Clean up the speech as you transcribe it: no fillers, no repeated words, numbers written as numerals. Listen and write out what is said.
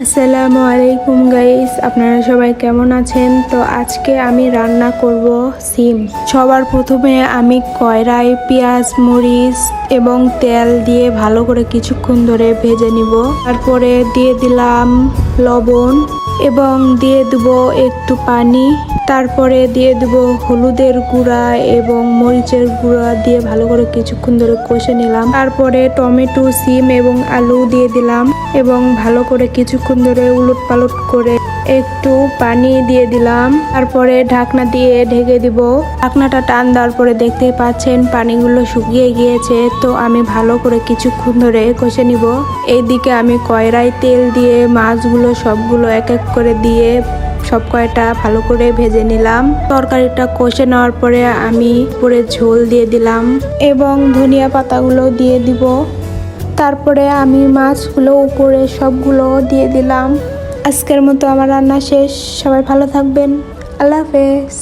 আসসালামু আলাইকুম গাইস, আপনারা সবাই কেমন আছেন? তো আজকে আমি রান্না করব সিম। সবার প্রথমে আমি কড়াই পেঁয়াজ মরিচ এবং তেল দিয়ে ভালো করে কিছুক্ষণ ধরে ভেজে নিব। তারপরে দিয়ে দিলাম লবণ এবং দিয়ে দেব একটু পানি। তারপরে দিয়ে দেব হলুদের গুঁড়া এবং মরিচের গুঁড়া দিয়ে ভালো করে কিছুক্ষণ ধরে কষে নিলাম। তারপরে টমেটো সিম এবং আলু দিয়ে দিলাম এবং ভালো করে কিছুক্ষণ ধরে উলট পালট করে একটু পানি দিয়ে দিলাম। তারপরে ঢাকনা দিয়ে ঢেকে দিব। ঢাকনাটা টান দেওয়ার পরে দেখতেই পাচ্ছেন পানিগুলো শুকিয়ে গিয়েছে। তো আমি ভালো করে কিছুক্ষণ ধরে কষে নিব। এইদিকে আমি কড়াই তেল দিয়ে মাছগুলো সবগুলো এক এক করে দিয়ে সব কয়টা ভালো করে ভেজে নিলাম। তরকারিটা কষে নেওয়ার পরে আমি পুরো ঝোল দিয়ে দিলাম এবং ধনিয়া পাতাগুলো দিয়ে দিব। তারপরে আমি মাছগুলো উপরে সবগুলো দিয়ে দিলাম। আজকের মতো আমার রান্না শেষ। সবাই ভালো থাকবেন। আল্লাহ হাফেজ।